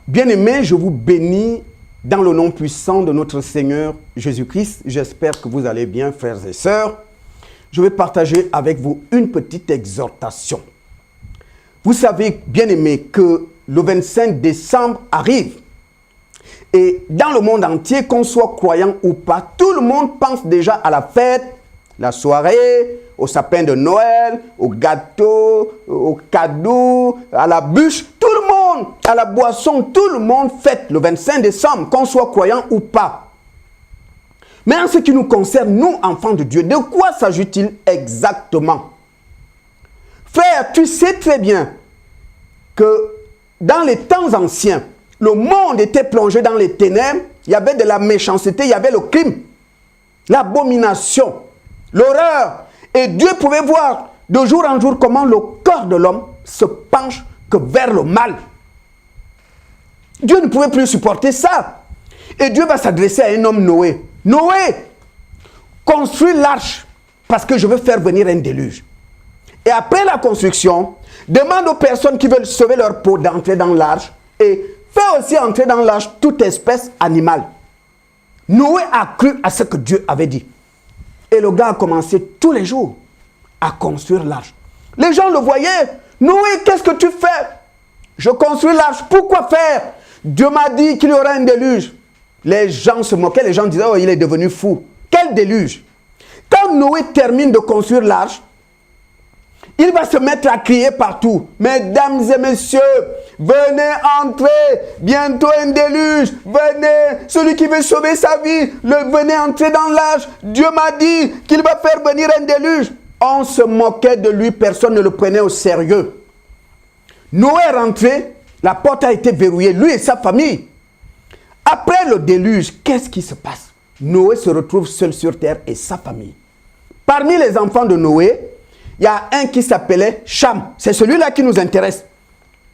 Bien-aimés, je vous bénis dans le nom puissant de notre Seigneur Jésus-Christ. J'espère que vous allez bien, frères et sœurs. Je vais partager avec vous une petite exhortation. Vous savez, bien-aimés, que le 25 décembre arrive. Et dans le monde entier, qu'on soit croyant ou pas, tout le monde pense déjà à la fête, la soirée, au sapin de Noël, au gâteau, au cadeau, à la bûche. Tout le monde, à la boisson, tout le monde fête le 25 décembre, qu'on soit croyant ou pas. Mais en ce qui nous concerne, nous, enfants de Dieu, de quoi s'agit-il exactement? Frère, tu sais très bien que dans les temps anciens, le monde était plongé dans les ténèbres, il y avait de la méchanceté, il y avait le crime, l'abomination, l'horreur. Et Dieu pouvait voir de jour en jour comment le corps de l'homme se penche que vers le mal. Dieu ne pouvait plus supporter ça. Et Dieu va s'adresser à un homme, Noé. Noé, construis l'arche parce que je veux faire venir un déluge. Et après la construction, demande aux personnes qui veulent sauver leur peau d'entrer dans l'arche et fais aussi entrer dans l'arche toute espèce animale. Noé a cru à ce que Dieu avait dit. Et le gars a commencé tous les jours à construire l'arche. Les gens le voyaient. Noé, qu'est-ce que tu fais? Je construis l'arche. Pourquoi faire? Dieu m'a dit qu'il y aura un déluge. Les gens se moquaient. Les gens disaient, oh, il est devenu fou. Quel déluge? Quand Noé termine de construire l'arche, il va se mettre à crier partout. Mesdames et messieurs, venez entrer. Bientôt un déluge. Venez. Celui qui veut sauver sa vie, venez entrer dans l'arche. Dieu m'a dit qu'il va faire venir un déluge. On se moquait de lui. Personne ne le prenait au sérieux. Noé est rentré. La porte a été verrouillée. Lui et sa famille. Après le déluge, qu'est-ce qui se passe? Noé se retrouve seul sur terre et sa famille. Parmi les enfants de Noé, il y a un qui s'appelait Cham. C'est celui-là qui nous intéresse.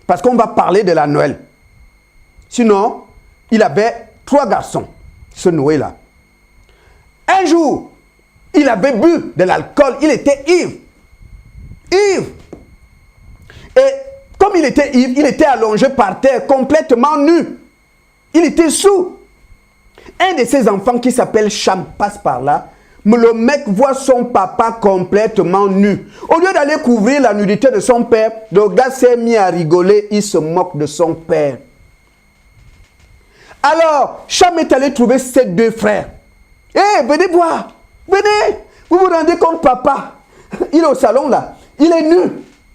Parce qu'on va parler de la Noël. Sinon, il avait 3 garçons, ce Noé-là. Un jour, il avait bu de l'alcool. Il était ivre. Ivre. Et comme il était ivre, il était allongé par terre, complètement nu. Il était sous. Un de ses enfants qui s'appelle Cham passe par là. Le mec voit son papa complètement nu. Au lieu d'aller couvrir la nudité de son père, le gars s'est mis à rigoler. Il se moque de son père. Alors, Cham est allé trouver ses 2 frères. Hé, venez voir. Venez. Vous vous rendez compte, papa? Il est au salon là. Il est nu.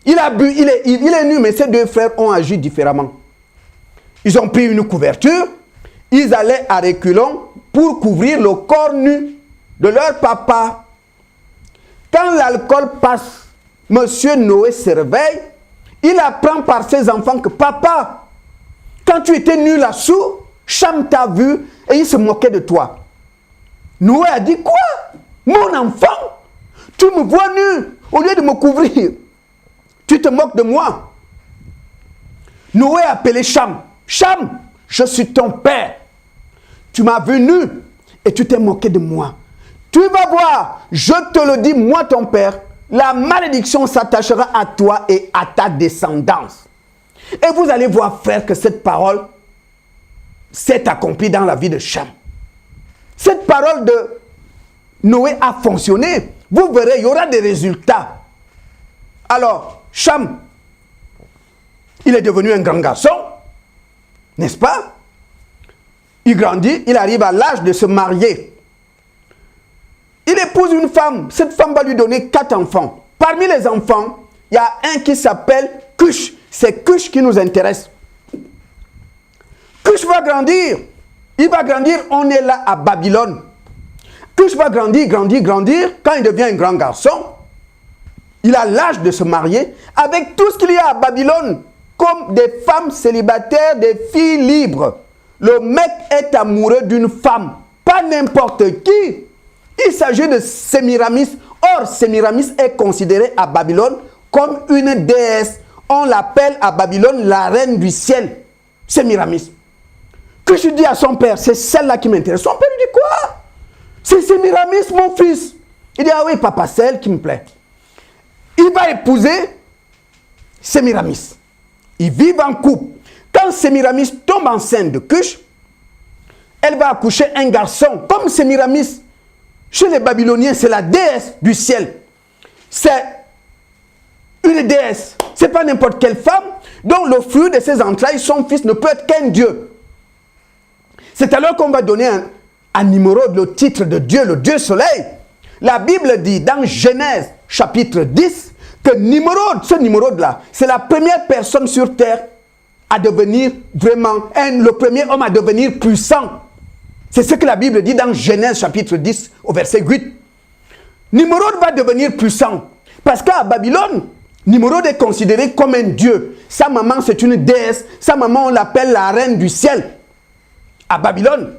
Il a bu, il est nu, mais ses 2 frères ont agi différemment. Ils ont pris une couverture. Ils allaient à reculons pour couvrir le corps nu de leur papa. Quand l'alcool passe, monsieur Noé se réveille, il apprend par ses enfants que papa, quand tu étais nu là-dessous, Cham t'a vu et il se moquait de toi. Noé a dit quoi? Mon enfant, tu me vois nu, au lieu de me couvrir, tu te moques de moi. Noé a appelé Cham. Cham, je suis ton père. Tu m'as vu nu et tu t'es moqué de moi. Tu vas voir, je te le dis, moi ton père, la malédiction s'attachera à toi et à ta descendance. Et vous allez voir, frère, que cette parole s'est accomplie dans la vie de Cham. Cette parole de Noé a fonctionné. Vous verrez, il y aura des résultats. Alors, Cham, il est devenu un grand garçon, n'est-ce pas? Il grandit, il arrive à l'âge de se marier. Il épouse une femme. Cette femme va lui donner 4 enfants. Parmi les enfants, il y a un qui s'appelle Cush. C'est Cush qui nous intéresse. Cush va grandir. Il va grandir, on est là à Babylone. Cush va grandir. Quand il devient un grand garçon, il a l'âge de se marier avec tout ce qu'il y a à Babylone, comme des femmes célibataires, des filles libres. Le mec est amoureux d'une femme, pas n'importe qui. Il s'agit de Sémiramis. Or, Sémiramis est considérée à Babylone comme une déesse. On l'appelle à Babylone la reine du ciel. Sémiramis. Que je dis à son père, c'est celle-là qui m'intéresse. Son père lui dit quoi? C'est Sémiramis, mon fils. Il dit, ah oui, papa, c'est elle qui me plaît. Il va épouser Sémiramis. Ils vivent en couple. Quand Sémiramis tombe enceinte de Cush, elle va accoucher un garçon. Comme Sémiramis, chez les Babyloniens, c'est la déesse du ciel. C'est une déesse. Ce n'est pas n'importe quelle femme. Donc le fruit de ses entrailles, son fils, ne peut être qu'un dieu. C'est alors qu'on va donner à Nimrod le titre de Dieu, le Dieu soleil. La Bible dit dans Genèse chapitre 10 que Nimrod, ce Nimrod-là, c'est la première personne sur terre à devenir vraiment, le premier homme à devenir puissant. C'est ce que la Bible dit dans Genèse chapitre 10 au verset 8. Nimrod va devenir puissant parce qu'à Babylone, Nimrod est considéré comme un dieu. Sa maman, c'est une déesse. Sa maman, on l'appelle la reine du ciel. À Babylone,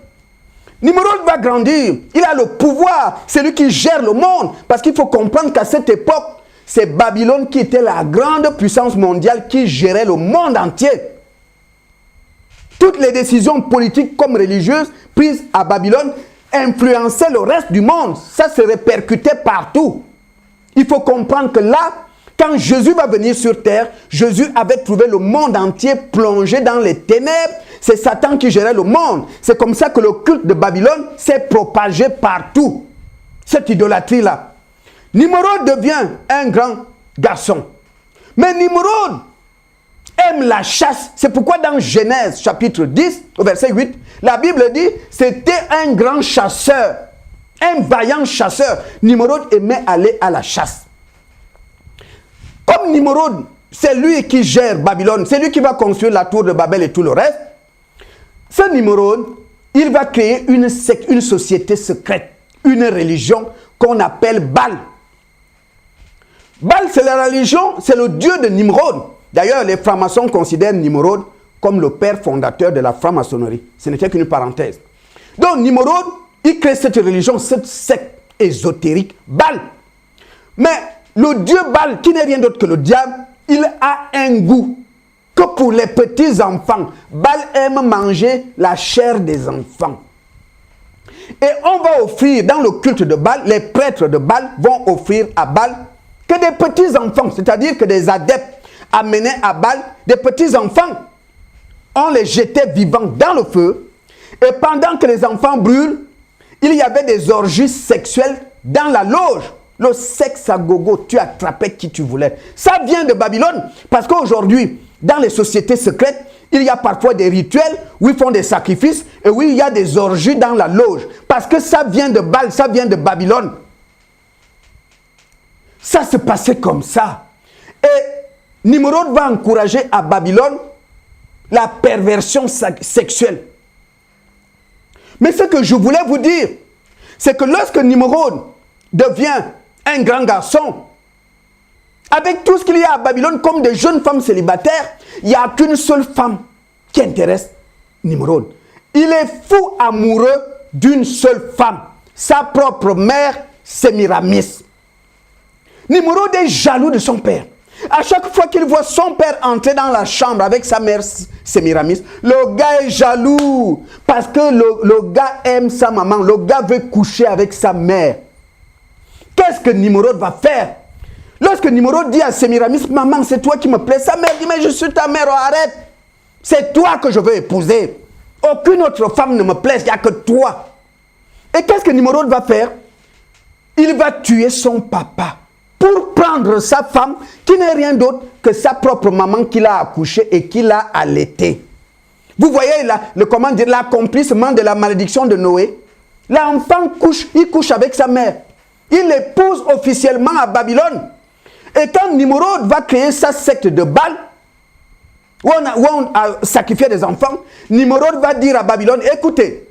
Nimrod va grandir. Il a le pouvoir. C'est lui qui gère le monde. Parce qu'il faut comprendre qu'à cette époque, c'est Babylone qui était la grande puissance mondiale qui gérait le monde entier. Toutes les décisions politiques comme religieuses prises à Babylone influençaient le reste du monde. Ça se répercutait partout. Il faut comprendre que là, quand Jésus va venir sur terre, Jésus avait trouvé le monde entier plongé dans les ténèbres. C'est Satan qui gérait le monde. C'est comme ça que le culte de Babylone s'est propagé partout. Cette idolâtrie-là. Nimrod devient un grand garçon. Mais Nimrod aime la chasse. C'est pourquoi dans Genèse chapitre 10, au verset 8, la Bible dit c'était un grand chasseur. Un vaillant chasseur. Nimrod aimait aller à la chasse. Comme Nimrod, c'est lui qui gère Babylone, c'est lui qui va construire la tour de Babel et tout le reste. Ce Nimrod, il va créer une secte, une société secrète, une religion qu'on appelle Baal. Baal, c'est la religion, c'est le dieu de Nimrod. D'ailleurs, les francs-maçons considèrent Nimrod comme le père fondateur de la franc-maçonnerie. Ce n'était qu'une parenthèse. Donc Nimrod, il crée cette religion, cette secte ésotérique, Baal. Mais le dieu Baal, qui n'est rien d'autre que le diable, il a un goût que pour les petits enfants. Baal aime manger la chair des enfants. Et on va offrir, dans le culte de Baal, les prêtres de Baal vont offrir à Baal que des petits enfants, c'est-à-dire que des adeptes amenés à Baal, des petits enfants, on les jetait vivants dans le feu. Et pendant que les enfants brûlent, il y avait des orgies sexuelles dans la loge. Le sexe à gogo, tu attrapais qui tu voulais. Ça vient de Babylone. Parce qu'aujourd'hui, dans les sociétés secrètes, il y a parfois des rituels où ils font des sacrifices et où il y a des orgies dans la loge. Parce que ça vient de Baal, ça vient de Babylone. Ça se passait comme ça. Et Nimrod va encourager à Babylone la perversion sexuelle. Mais ce que je voulais vous dire, c'est que lorsque Nimrod devient un grand garçon, avec tout ce qu'il y a à Babylone comme des jeunes femmes célibataires, il n'y a qu'une seule femme qui intéresse Nimrod. Il est fou amoureux d'une seule femme, sa propre mère, Sémiramis. Nimrod est jaloux de son père. À chaque fois qu'il voit son père entrer dans la chambre avec sa mère Sémiramis, le gars est jaloux parce que le gars aime sa maman, le gars veut coucher avec sa mère. Qu'est-ce que Nimrod va faire? Lorsque Nimrod dit à Sémiramis, maman, c'est toi qui me plais, sa mère dit, mais je suis ta mère, arrête. C'est toi que je veux épouser. Aucune autre femme ne me plaît, il n'y a que toi. Et qu'est-ce que Nimrod va faire? Il va tuer son papa pour prendre sa femme, qui n'est rien d'autre que sa propre maman qu'il a accouchée et qu'il a allaitée. Vous voyez l'accomplissement de la malédiction de Noé. L'enfant couche, il couche avec sa mère. Il l'épouse officiellement à Babylone. Et quand Nimrod va créer sa secte de Baal, où on a sacrifié des enfants, Nimrod va dire à Babylone, écoutez,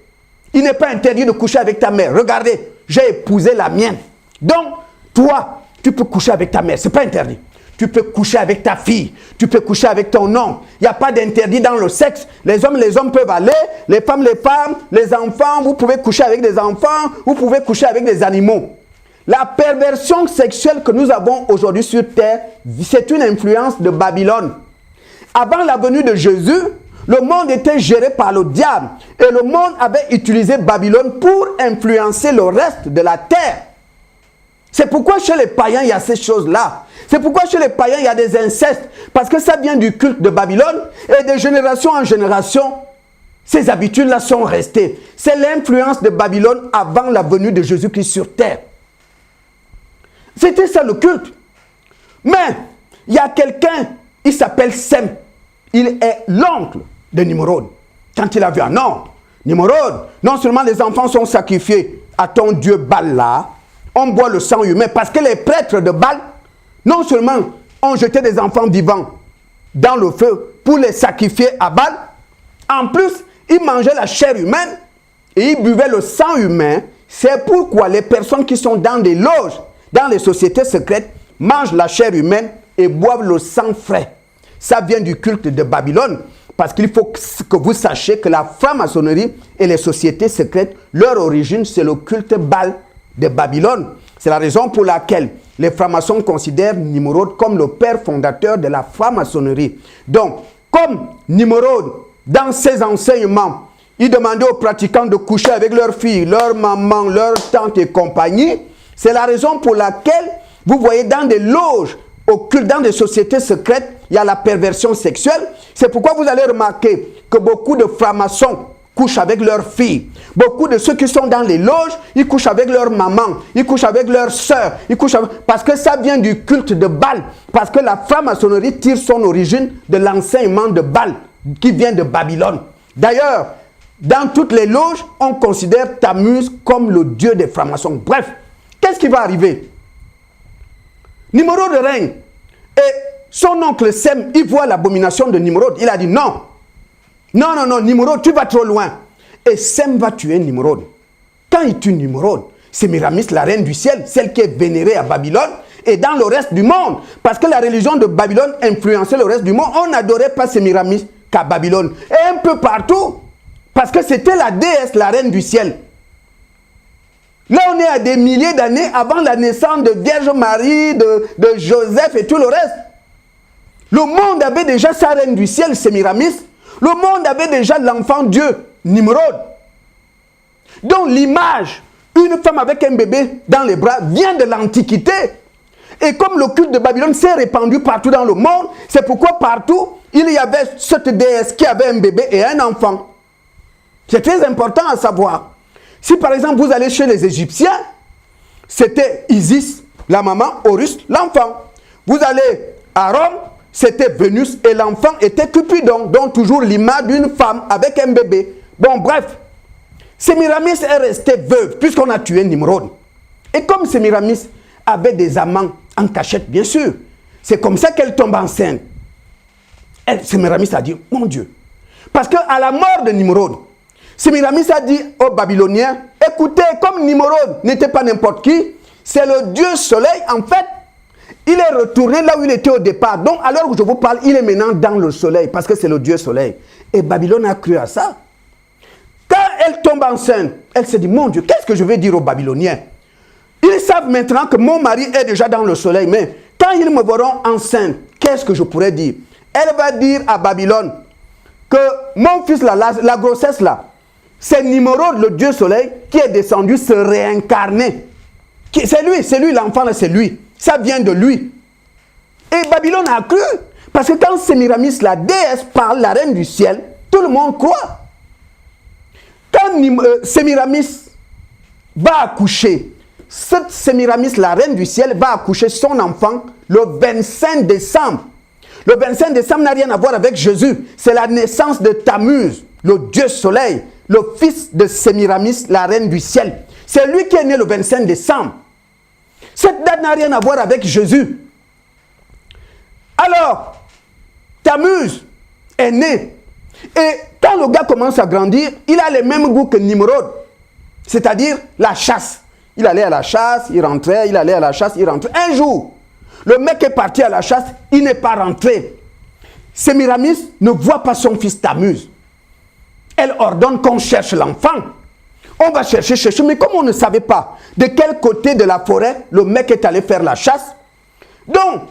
il n'est pas interdit de coucher avec ta mère. Regardez, j'ai épousé la mienne. Donc, toi, tu peux coucher avec ta mère, ce n'est pas interdit. Tu peux coucher avec ta fille, tu peux coucher avec ton oncle. Il n'y a pas d'interdit dans le sexe. Les hommes peuvent aller, les femmes, les enfants, vous pouvez coucher avec des enfants, vous pouvez coucher avec des animaux. La perversion sexuelle que nous avons aujourd'hui sur terre, c'est une influence de Babylone. Avant la venue de Jésus, le monde était géré par le diable. Et le monde avait utilisé Babylone pour influencer le reste de la terre. C'est pourquoi chez les païens, il y a ces choses-là. C'est pourquoi chez les païens, il y a des incestes. Parce que ça vient du culte de Babylone. Et de génération en génération, ces habitudes-là sont restées. C'est l'influence de Babylone avant la venue de Jésus-Christ sur terre. C'était ça le culte. Mais, il y a quelqu'un, il s'appelle Sem. Il est l'oncle de Nimrod. Quand il a vu un non, Nimrod, non seulement les enfants sont sacrifiés à ton dieu Baal là, on boit le sang humain parce que les prêtres de Baal, non seulement ont jeté des enfants vivants dans le feu pour les sacrifier à Baal, en plus, ils mangeaient la chair humaine et ils buvaient le sang humain. C'est pourquoi les personnes qui sont dans des loges, dans les sociétés secrètes, mangent la chair humaine et boivent le sang frais. Ça vient du culte de Babylone. Parce qu'il faut que vous sachiez que la franc-maçonnerie et les sociétés secrètes, leur origine, c'est le culte Baal de Babylone. C'est la raison pour laquelle les francs-maçons considèrent Nimrod comme le père fondateur de la franc-maçonnerie. Donc, comme Nimrod, dans ses enseignements, il demandait aux pratiquants de coucher avec leurs filles, leurs mamans, leurs tantes et compagnie, c'est la raison pour laquelle vous voyez dans des loges occultes, dans des sociétés secrètes, il y a la perversion sexuelle. C'est pourquoi vous allez remarquer que beaucoup de francs-maçons couchent avec leurs filles. Beaucoup de ceux qui sont dans les loges, ils couchent avec leurs mamans, ils couchent avec leurs sœurs, parce que ça vient du culte de Baal. Parce que la franc-maçonnerie tire son origine de l'enseignement de Baal, qui vient de Babylone. D'ailleurs, dans toutes les loges, on considère Tammuz comme le dieu des francs-maçons. Bref, qu'est-ce qui va arriver? Nimrod règne. Et son oncle Sem, il voit l'abomination de Nimrod. Il a dit non. Non, non, non, Nimrod, tu vas trop loin. Et Sem va tuer Nimrod. Quand il tue Nimrod, Sémiramis, la reine du ciel, celle qui est vénérée à Babylone, et dans le reste du monde. Parce que la religion de Babylone influençait le reste du monde. On n'adorait pas Sémiramis qu'à Babylone. Et un peu partout. Parce que c'était la déesse, la reine du ciel. Là, on est à des milliers d'années avant la naissance de Vierge Marie, de Joseph et tout le reste. Le monde avait déjà sa reine du ciel, Sémiramis. Le monde avait déjà l'enfant Dieu, Nimrod. Donc l'image, une femme avec un bébé dans les bras, vient de l'Antiquité. Et comme le culte de Babylone s'est répandu partout dans le monde, c'est pourquoi partout, il y avait cette déesse qui avait un bébé et un enfant. C'est très important à savoir. Si par exemple vous allez chez les Égyptiens, c'était Isis, la maman, Horus, l'enfant. Vous allez à Rome, c'était Vénus et l'enfant était Cupidon, donc toujours l'image d'une femme avec un bébé. Bon, bref, Sémiramis est restée veuve puisqu'on a tué Nimrod. Et comme Sémiramis avait des amants en cachette, bien sûr, c'est comme ça qu'elle tombe enceinte. Sémiramis a dit, mon Dieu, parce qu'à la mort de Nimrod, Sémiramis a dit aux Babyloniens, écoutez, comme Nimrod n'était pas n'importe qui, c'est le Dieu soleil, en fait, il est retourné là où il était au départ. Donc, à l'heure où je vous parle, il est maintenant dans le soleil, parce que c'est le Dieu soleil. Et Babylone a cru à ça. Quand elle tombe enceinte, elle se dit, mon Dieu, qu'est-ce que je vais dire aux Babyloniens? Ils savent maintenant que mon mari est déjà dans le soleil, mais quand ils me verront enceinte, qu'est-ce que je pourrais dire? Elle va dire à Babylone que mon fils, là, la grossesse là, c'est Nimrod, le Dieu soleil, qui est descendu se réincarner. C'est lui, l'enfant là, c'est lui. Ça vient de lui. Et Babylone a cru. Parce que quand Sémiramis, la déesse, parle, la reine du ciel, tout le monde croit. Quand Sémiramis va accoucher, cette Sémiramis, la reine du ciel, va accoucher son enfant le 25 décembre. Le 25 décembre n'a rien à voir avec Jésus. C'est la naissance de Tammuz, le Dieu soleil, le fils de Sémiramis, la reine du ciel. C'est lui qui est né le 25 décembre. Cette date n'a rien à voir avec Jésus. Alors, Tammuz est né. Et quand le gars commence à grandir, il a les mêmes goûts que Nimrod. C'est-à-dire la chasse. Il allait à la chasse, il rentrait, il allait à la chasse, il rentrait. Un jour, le mec est parti à la chasse, il n'est pas rentré. Sémiramis ne voit pas son fils Tammuz. Elle ordonne qu'on cherche l'enfant. On va chercher, mais comme on ne savait pas de quel côté de la forêt le mec est allé faire la chasse, donc,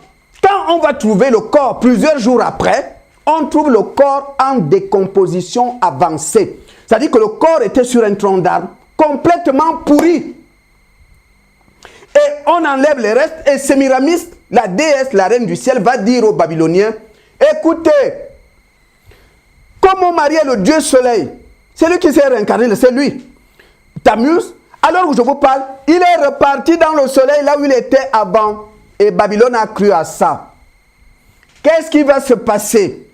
quand on va trouver le corps plusieurs jours après, on trouve le corps en décomposition avancée. C'est-à-dire que le corps était sur un tronc d'arbre, complètement pourri. Et on enlève les restes. Et Sémiramis, la déesse, la reine du ciel, va dire aux Babyloniens, écoutez, comme mon mari est le dieu soleil, c'est lui qui s'est réincarné, c'est lui. Tammuz, alors que je vous parle, il est reparti dans le soleil là où il était avant. Et Babylone a cru à ça. Qu'est-ce qui va se passer?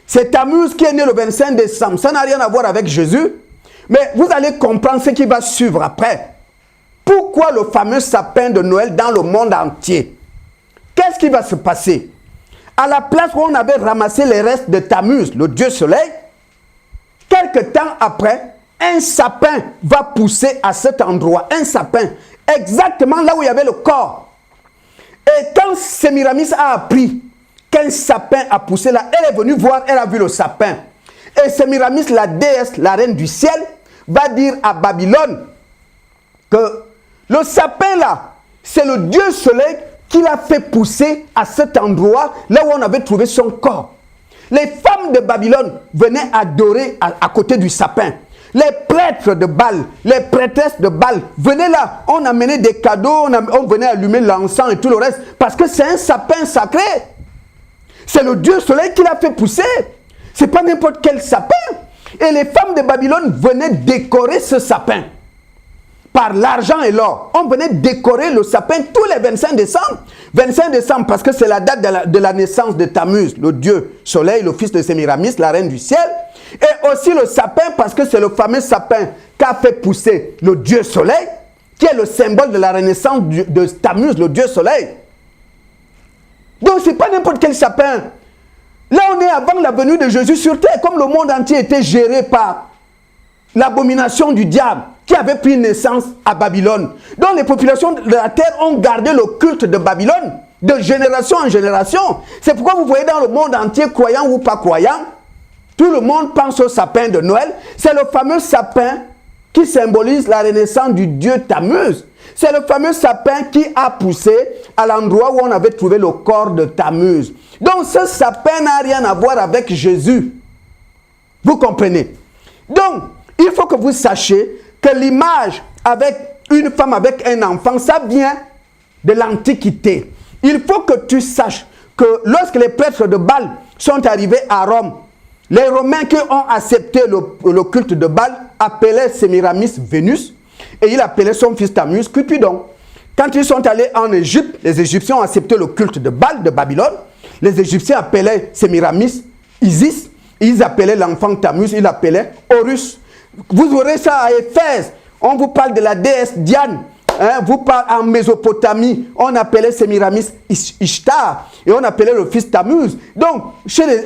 C'est Tammuz qui est né le 25 décembre. Ça n'a rien à voir avec Jésus. Mais vous allez comprendre ce qui va suivre après. Pourquoi le fameux sapin de Noël dans le monde entier? Qu'est-ce qui va se passer? À la place où on avait ramassé les restes de Tammuz, le dieu soleil, quelque temps après, un sapin va pousser à cet endroit. Un sapin, exactement là où il y avait le corps. Et quand Sémiramis a appris qu'un sapin a poussé là, elle est venue voir, elle a vu le sapin. Et Sémiramis, la déesse, la reine du ciel, va dire à Babylone que le sapin là, c'est le dieu soleil qui l'a fait pousser à cet endroit, là où on avait trouvé son corps. Les femmes de Babylone venaient adorer à côté du sapin. Les prêtres de Baal, les prêtresses de Baal venaient là. On amenait des cadeaux, on venait allumer l'encens et tout le reste. Parce que c'est un sapin sacré. C'est le dieu soleil qui l'a fait pousser. Ce n'est pas n'importe quel sapin. Et les femmes de Babylone venaient décorer ce sapin. Par l'argent et l'or. On venait décorer le sapin tous les 25 décembre. 25 décembre parce que c'est la date de la naissance de Tammuz, le dieu soleil, le fils de Sémiramis, la reine du ciel. Et aussi le sapin parce que c'est le fameux sapin qu'a fait pousser le dieu soleil, qui est le symbole de la renaissance de Tammuz, le dieu soleil. Donc ce n'est pas n'importe quel sapin. Là on est avant la venue de Jésus sur terre, comme le monde entier était géré par l'abomination du diable qui avait pris naissance à Babylone. Donc les populations de la terre ont gardé le culte de Babylone de génération en génération. C'est pourquoi vous voyez dans le monde entier, croyant ou pas croyant, tout le monde pense au sapin de Noël. C'est le fameux sapin qui symbolise la renaissance du dieu Tammuz. C'est le fameux sapin qui a poussé à l'endroit où on avait trouvé le corps de Tammuz. Donc ce sapin n'a rien à voir avec Jésus. Vous comprenez? Donc, il faut que vous sachiez que l'image avec une femme avec un enfant, ça vient de l'Antiquité. Il faut que tu saches que lorsque les prêtres de Baal sont arrivés à Rome, les Romains qui ont accepté le culte de Baal appelaient Sémiramis Vénus et il appelait son fils Tammuz Cupidon. Quand ils sont allés en Égypte, les Égyptiens ont accepté le culte de Baal de Babylone. Les Égyptiens appelaient Sémiramis Isis. Ils appelaient l'enfant Tammuz, ils l'appelaient Horus. Vous aurez ça à Éphèse. On vous parle de la déesse Diane. Vous parlez en Mésopotamie, on appelait Sémiramis Ishtar et on appelait le fils Tammuz. Donc,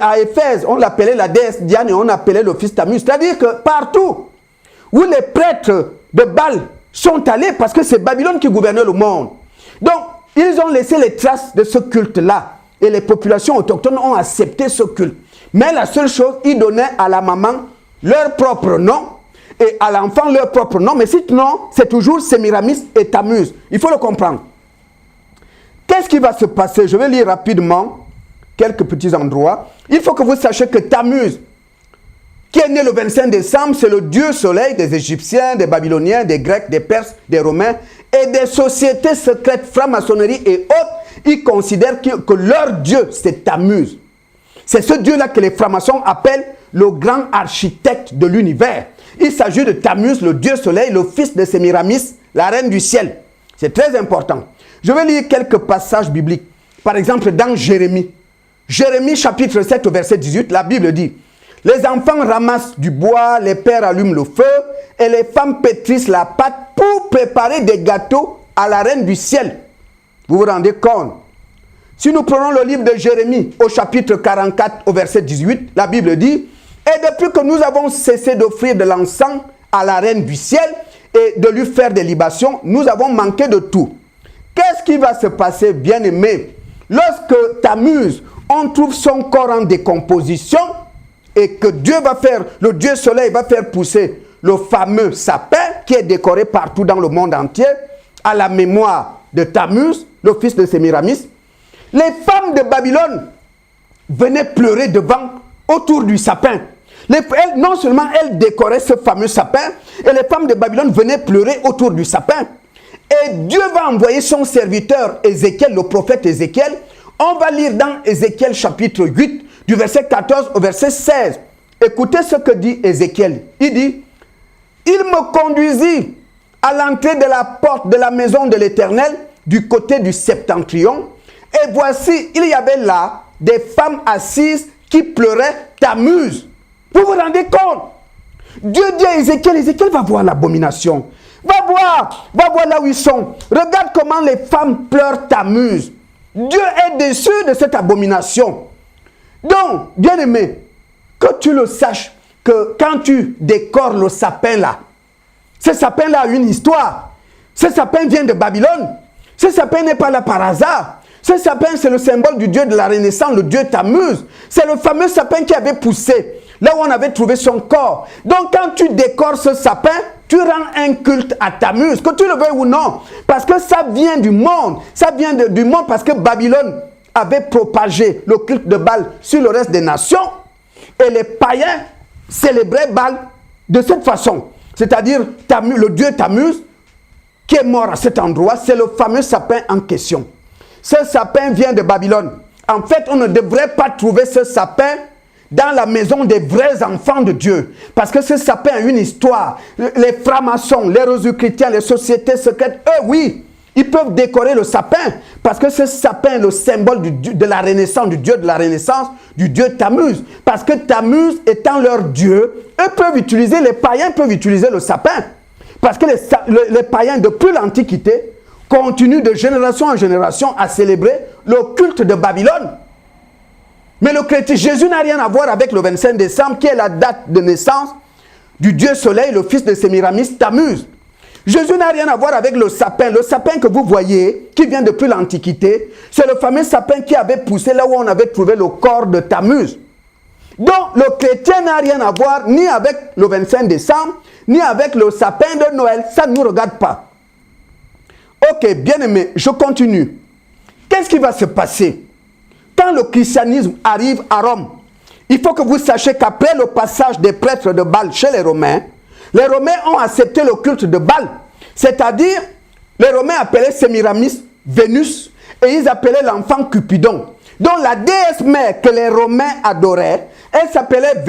à Éphèse, on l'appelait la déesse Diane et on appelait le fils Tammuz. C'est-à-dire que partout où les prêtres de Baal sont allés, parce que c'est Babylone qui gouvernait le monde. Donc, ils ont laissé les traces de ce culte-là. Et les populations autochtones ont accepté ce culte. Mais la seule chose, ils donnaient à la maman leur propre nom et à l'enfant leur propre nom. Mais sinon, c'est toujours Sémiramis et Tammuz. Il faut le comprendre. Qu'est-ce qui va se passer? Je vais lire rapidement quelques petits endroits. Il faut que vous sachiez que Tammuz, qui est né le 25 décembre, c'est le dieu soleil des Égyptiens, des Babyloniens, des Grecs, des Perses, des Romains et des sociétés secrètes, franc-maçonnerie et autres. Ils considèrent que leur dieu, c'est Tammuz. C'est ce dieu-là que les francs-maçons appellent le grand architecte de l'univers. Il s'agit de Tammuz, le dieu soleil, le fils de Sémiramis, la reine du ciel. C'est très important. Je vais lire quelques passages bibliques. Par exemple, dans Jérémie. Jérémie chapitre 7 au verset 18, la Bible dit: les enfants ramassent du bois, les pères allument le feu et les femmes pétrissent la pâte pour préparer des gâteaux à la reine du ciel. Vous vous rendez compte? Si nous prenons le livre de Jérémie au chapitre 44 au verset 18, la Bible dit: et depuis que nous avons cessé d'offrir de l'encens à la reine du ciel et de lui faire des libations, nous avons manqué de tout. Qu'est-ce qui va se passer, bien-aimé, lorsque Tammuz, on trouve son corps en décomposition et que Dieu va faire, le Dieu soleil va faire pousser le fameux sapin qui est décoré partout dans le monde entier à la mémoire de Tammuz, le fils de Sémiramis? Les femmes de Babylone venaient pleurer autour du sapin. Non seulement elles décoraient ce fameux sapin, et les femmes de Babylone venaient pleurer autour du sapin. Et Dieu va envoyer son serviteur Ézéchiel, le prophète Ézéchiel. On va lire dans Ézéchiel chapitre 8, du verset 14 au verset 16. Écoutez ce que dit Ézéchiel. Il dit, « Il me conduisit à l'entrée de la porte de la maison de l'Éternel, du côté du septentrion. Et voici, il y avait là des femmes assises qui pleuraient Tammuz. » Vous vous rendez compte? Dieu dit à Ézéchiel, Ézéchiel va voir l'abomination. Va voir là où ils sont. Regarde comment les femmes pleurent Tammuz. Dieu est déçu de cette abomination. Donc, bien-aimé, que tu le saches, que quand tu décores le sapin là, ce sapin là a une histoire. Ce sapin vient de Babylone. Ce sapin n'est pas là par hasard. Ce sapin, c'est le symbole du Dieu de la Renaissance, le Dieu Tammuz. C'est le fameux sapin qui avait poussé, là où on avait trouvé son corps. Donc, quand tu décores ce sapin, tu rends un culte à Tammuz, que tu le veuilles ou non. Parce que ça vient du monde. Ça vient du monde parce que Babylone avait propagé le culte de Baal sur le reste des nations. Et les païens célébraient Baal de cette façon. C'est-à-dire, le Dieu Tammuz, qui est mort à cet endroit, c'est le fameux sapin en question. Ce sapin vient de Babylone. En fait, on ne devrait pas trouver ce sapin dans la maison des vrais enfants de Dieu. Parce que ce sapin a une histoire. Les francs-maçons, les rosicruciens, les sociétés secrètes, eux, oui, ils peuvent décorer le sapin. Parce que ce sapin est le symbole de la Renaissance, du Dieu de la Renaissance, du Dieu Tammuz. Parce que Tammuz étant leur Dieu, eux peuvent utiliser, les païens peuvent utiliser le sapin. Parce que les païens, depuis l'Antiquité, continuent de génération en génération à célébrer le culte de Babylone. Mais le chrétien, Jésus n'a rien à voir avec le 25 décembre, qui est la date de naissance du Dieu Soleil, le fils de Sémiramis, Tammuz. Jésus n'a rien à voir avec le sapin. Le sapin que vous voyez, qui vient depuis l'Antiquité, c'est le fameux sapin qui avait poussé là où on avait trouvé le corps de Tammuz. Donc, le chrétien n'a rien à voir ni avec le 25 décembre, ni avec le sapin de Noël. Ça ne nous regarde pas. Ok, bien-aimé, je continue. Qu'est-ce qui va se passer? Quand le christianisme arrive à Rome, il faut que vous sachiez qu'après le passage des prêtres de Baal chez les Romains ont accepté le culte de Baal. C'est-à-dire, les Romains appelaient Sémiramis Vénus et ils appelaient l'enfant Cupidon. Donc la déesse mère que les Romains adoraient, elle s'appelait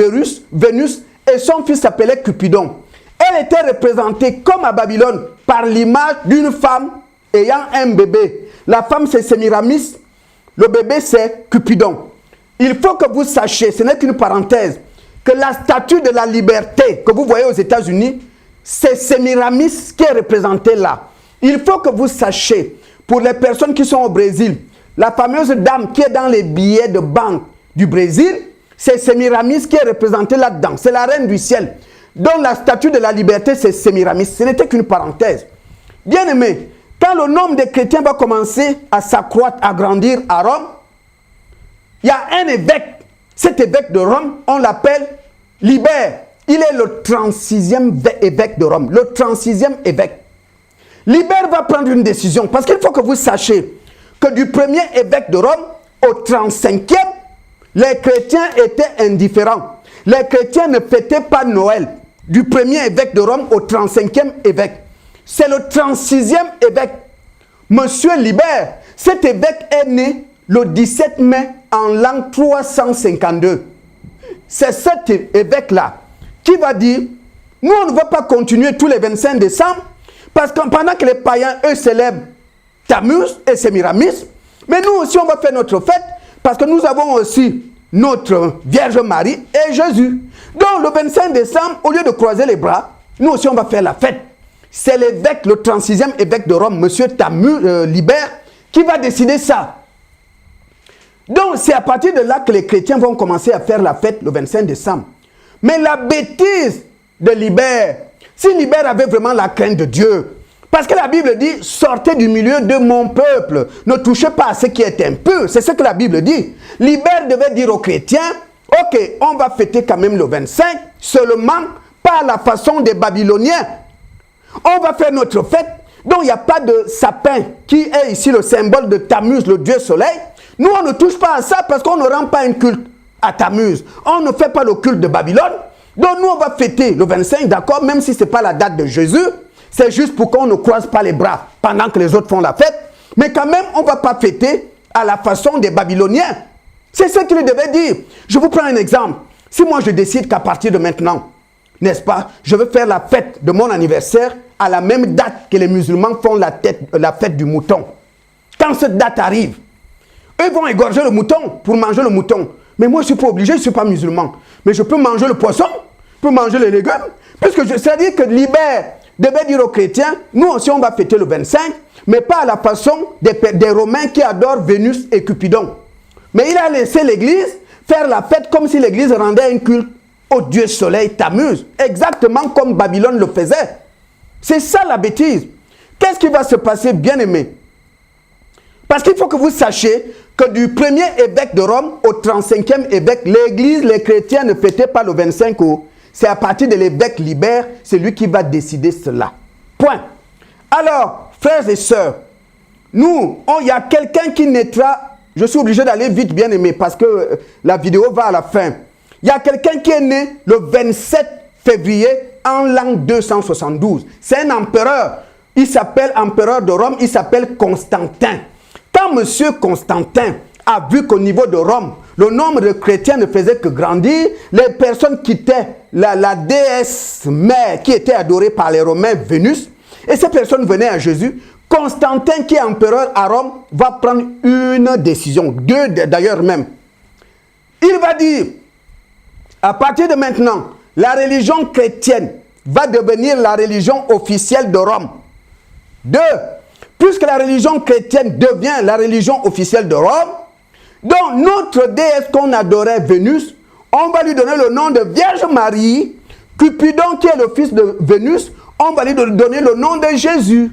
Vénus et son fils s'appelait Cupidon. Elle était représentée comme à Babylone par l'image d'une femme ayant un bébé. La femme c'est Sémiramis, le bébé c'est Cupidon. Il faut que vous sachiez, ce n'est qu'une parenthèse, que la statue de la liberté que vous voyez aux États-Unis, c'est Sémiramis qui est représentée là. Il faut que vous sachiez, pour les personnes qui sont au Brésil, la fameuse dame qui est dans les billets de banque du Brésil, c'est Sémiramis qui est représentée là-dedans. C'est la reine du ciel. Donc la statue de la liberté, c'est Sémiramis. Ce n'était qu'une parenthèse. Bien aimé, quand le nombre de chrétiens va commencer à s'accroître, à grandir à Rome, il y a un évêque. Cet évêque de Rome, on l'appelle Libère. Il est le 36e évêque de Rome. Le 36e évêque. Libère va prendre une décision. Parce qu'il faut que vous sachiez que du premier évêque de Rome au 35e, les chrétiens étaient indifférents. Les chrétiens ne fêtaient pas Noël. Du premier évêque de Rome au 35e évêque. C'est le 36e évêque. Monsieur Libère, cet évêque est né le 17 mai en l'an 352. C'est cet évêque-là qui va dire, nous on ne va pas continuer tous les 25 décembre, parce que pendant que les païens, eux, célèbrent Tammuz et Sémiramis, mais nous aussi on va faire notre fête, parce que nous avons aussi notre Vierge Marie et Jésus. Donc le 25 décembre, au lieu de croiser les bras, nous aussi on va faire la fête. C'est l'évêque, le 36e évêque de Rome, monsieur Libère, qui va décider ça. Donc c'est à partir de là que les chrétiens vont commencer à faire la fête le 25 décembre. Mais la bêtise de Libère, si Libère avait vraiment la crainte de Dieu, parce que la Bible dit, sortez du milieu de mon peuple, ne touchez pas à ce qui est impur, c'est ce que la Bible dit. Libère devait dire aux chrétiens, ok, on va fêter quand même le 25, seulement pas à la façon des Babyloniens. On va faire notre fête, donc il n'y a pas de sapin qui est ici le symbole de Tammuz, le Dieu Soleil. Nous, on ne touche pas à ça parce qu'on ne rend pas un culte à Tammuz. On ne fait pas le culte de Babylone. Donc nous, on va fêter le 25, d'accord, même si ce n'est pas la date de Jésus. c'est juste pour qu'on ne croise pas les bras pendant que les autres font la fête. Mais quand même, on ne va pas fêter à la façon des Babyloniens. C'est ce qu'il devait dire. Je vous prends un exemple. Si moi je décide qu'à partir de maintenant, n'est-ce pas, je veux faire la fête de mon anniversaire à la même date que les musulmans font la fête du mouton. Quand cette date arrive, eux vont égorger le mouton pour manger le mouton. Mais moi, je ne suis pas obligé, je ne suis pas musulman. Mais je peux manger le poisson, je peux manger les légumes. Puisque c'est-à-dire que Libère devait dire aux chrétiens, nous aussi on va fêter le 25, mais pas à la façon des Romains qui adorent Vénus et Cupidon. Mais il a laissé l'Église faire la fête comme si l'Église rendait un culte au Dieu soleil Tammuz. Exactement comme Babylone le faisait. C'est ça la bêtise. Qu'est-ce qui va se passer, bien-aimés? Parce qu'il faut que vous sachiez que du premier évêque de Rome au 35e évêque, l'Église, les chrétiens ne fêtaient pas le 25 août. C'est à partir de l'évêque Libère, c'est lui qui va décider cela. Point. Alors, frères et sœurs, nous, il y a quelqu'un qui naîtra. Je suis obligé d'aller vite, bien aimé, parce que la vidéo va à la fin. Il y a quelqu'un qui est né le 27 février en l'an 272. C'est un empereur. Il s'appelle empereur de Rome, il s'appelle Constantin. Quand monsieur Constantin a vu qu'au niveau de Rome, le nombre de chrétiens ne faisait que grandir, les personnes quittaient la déesse mère qui était adorée par les Romains, Vénus, et ces personnes venaient à Jésus. Constantin, qui est empereur à Rome, va prendre une décision, deux d'ailleurs même. Il va dire, à partir de maintenant, la religion chrétienne va devenir la religion officielle de Rome. Deux, puisque la religion chrétienne devient la religion officielle de Rome, donc notre déesse qu'on adorait, Vénus, on va lui donner le nom de Vierge Marie. Cupidon, qui est le fils de Vénus, on va lui donner le nom de Jésus.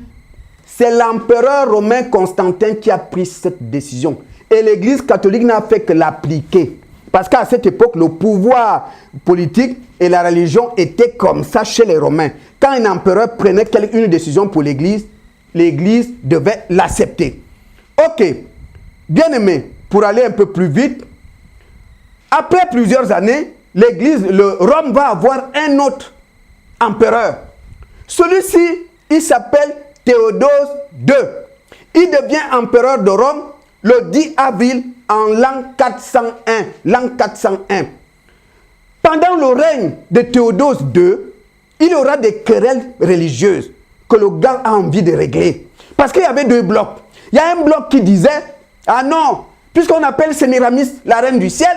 C'est l'empereur romain Constantin qui a pris cette décision. Et l'Église catholique n'a fait que l'appliquer. Parce qu'à cette époque, le pouvoir politique et la religion étaient comme ça chez les Romains. Quand un empereur prenait une décision pour l'Église, l'Église devait l'accepter. Ok, bien aimé, pour aller un peu plus vite, après plusieurs années, l'Église, Rome va avoir un autre empereur. Celui-ci, il s'appelle Théodose II. Il devient empereur de Rome le 10 avril en l'an 401. L'an 401. Pendant le règne de Théodose II, il y aura des querelles religieuses que le gars a envie de régler. Parce qu'il y avait deux blocs. Il y a un bloc qui disait, ah non, puisqu'on appelle Sémiramis la reine du ciel,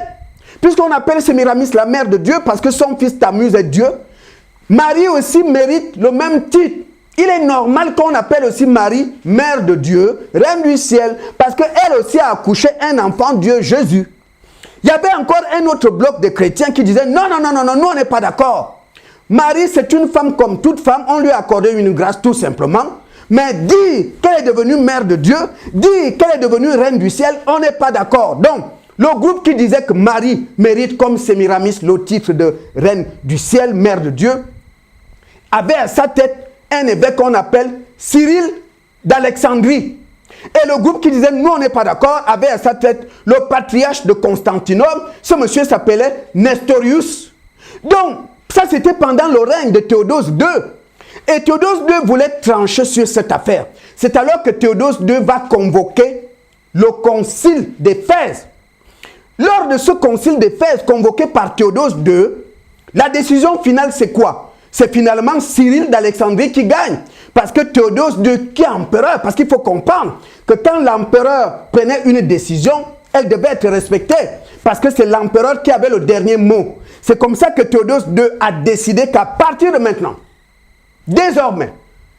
puisqu'on appelle Sémiramis la mère de Dieu parce que son fils Tammuz est Dieu, Marie aussi mérite le même titre. Il est normal qu'on appelle aussi Marie mère de Dieu, reine du ciel, parce qu'elle aussi a accouché un enfant Dieu, Jésus. Il y avait encore un autre bloc de chrétiens qui disaient, non, non, non, non, non, nous on n'est pas d'accord. Marie, c'est une femme comme toute femme, on lui a accordé une grâce tout simplement. Mais dire qu'elle est devenue mère de Dieu, dire qu'elle est devenue reine du ciel, on n'est pas d'accord. Donc, le groupe qui disait que Marie mérite comme Sémiramis le titre de reine du ciel, mère de Dieu, avait à sa tête un évêque qu'on appelle Cyril d'Alexandrie. Et le groupe qui disait, nous on n'est pas d'accord, avait à sa tête le patriarche de Constantinople. Ce monsieur s'appelait Nestorius. Donc, ça c'était pendant le règne de Théodose II. Et Théodose II voulait trancher sur cette affaire. C'est alors que Théodose II va convoquer le concile d'Éphèse. Lors de ce concile d'Éphèse convoqué par Théodose II, la décision finale c'est quoi? C'est finalement Cyril d'Alexandrie qui gagne. Parce que Théodose II, qui est empereur, parce qu'il faut comprendre que quand l'empereur prenait une décision, elle devait être respectée. Parce que c'est l'empereur qui avait le dernier mot. C'est comme ça que Théodose II a décidé qu'à partir de maintenant, désormais,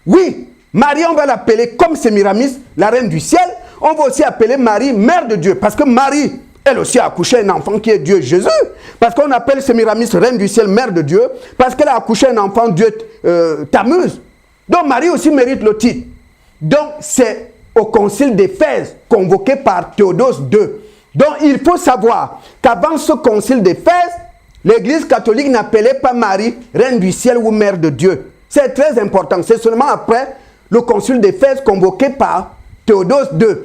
oui, Marie, on va l'appeler comme Sémiramis, la reine du ciel. On va aussi appeler Marie, mère de Dieu. Parce que Marie, elle aussi a accouché un enfant qui est Dieu, Jésus. Parce qu'on appelle Sémiramis, reine du ciel, mère de Dieu. Parce qu'elle a accouché un enfant, Dieu, Tammuz. Donc Marie aussi mérite le titre. Donc c'est au concile d'Éphèse, convoqué par Théodose II. Donc il faut savoir qu'avant ce concile d'Éphèse, l'Église catholique n'appelait pas Marie, reine du ciel ou mère de Dieu. C'est très important. C'est seulement après le concile d'Éphèse convoqué par Théodose II.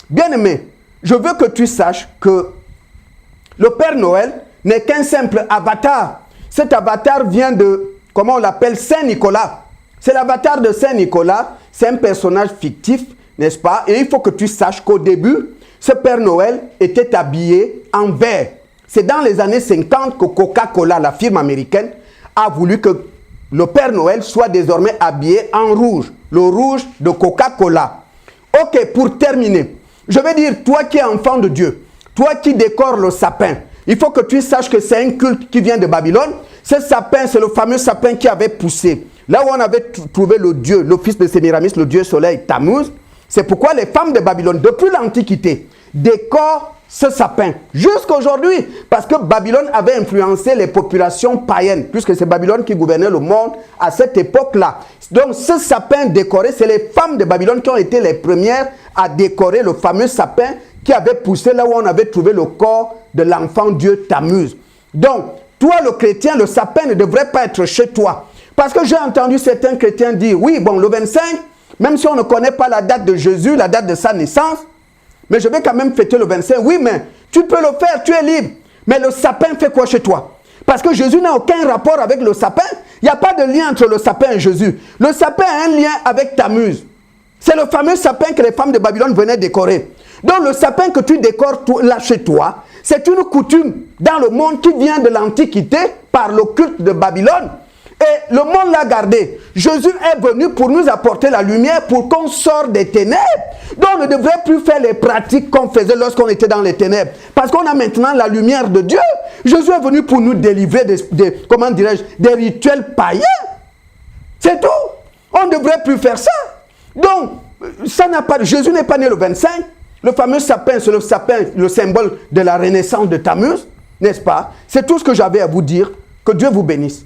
Bien-aimé, je veux que tu saches que le Père Noël n'est qu'un simple avatar. Cet avatar vient de, comment on l'appelle, Saint Nicolas. C'est l'avatar de Saint Nicolas. C'est un personnage fictif, n'est-ce pas? Et il faut que tu saches qu'au début, ce Père Noël était habillé en vert. C'est dans les années 50 que Coca-Cola, la firme américaine, a voulu que le Père Noël soit désormais habillé en rouge. Le rouge de Coca-Cola. Ok, pour terminer, je vais dire, toi qui es enfant de Dieu, toi qui décores le sapin, il faut que tu saches que c'est un culte qui vient de Babylone. Ce sapin, c'est le fameux sapin qui avait poussé. Là où on avait trouvé le dieu, le fils de Sémiramis, le dieu soleil, Tammuz. C'est pourquoi les femmes de Babylone, depuis l'Antiquité, décorent ce sapin jusqu'à aujourd'hui. Parce que Babylone avait influencé les populations païennes, puisque c'est Babylone qui gouvernait le monde à cette époque-là. Donc ce sapin décoré, c'est les femmes de Babylone qui ont été les premières à décorer le fameux sapin qui avait poussé là où on avait trouvé le corps de l'enfant Dieu Tammuz. Donc, toi le chrétien, le sapin ne devrait pas être chez toi. Parce que j'ai entendu certains chrétiens dire, oui, bon, le 25, même si on ne connaît pas la date de Jésus, la date de sa naissance, mais je vais quand même fêter le 25. Oui, mais tu peux le faire, tu es libre. Mais le sapin fait quoi chez toi? Parce que Jésus n'a aucun rapport avec le sapin. Il n'y a pas de lien entre le sapin et Jésus. Le sapin a un lien avec Tammuz. C'est le fameux sapin que les femmes de Babylone venaient décorer. Donc le sapin que tu décores là chez toi, c'est une coutume dans le monde qui vient de l'Antiquité par le culte de Babylone. Et le monde l'a gardé. Jésus est venu pour nous apporter la lumière, pour qu'on sorte des ténèbres. Donc on ne devrait plus faire les pratiques qu'on faisait lorsqu'on était dans les ténèbres. Parce qu'on a maintenant la lumière de Dieu. Jésus est venu pour nous délivrer comment dirais-je, des rituels païens. C'est tout. On ne devrait plus faire ça. Donc, ça n'a pas, Jésus n'est pas né le 25. Le fameux sapin, c'est le sapin, le symbole de la renaissance de Tammuz, n'est-ce pas? C'est tout ce que j'avais à vous dire. Que Dieu vous bénisse.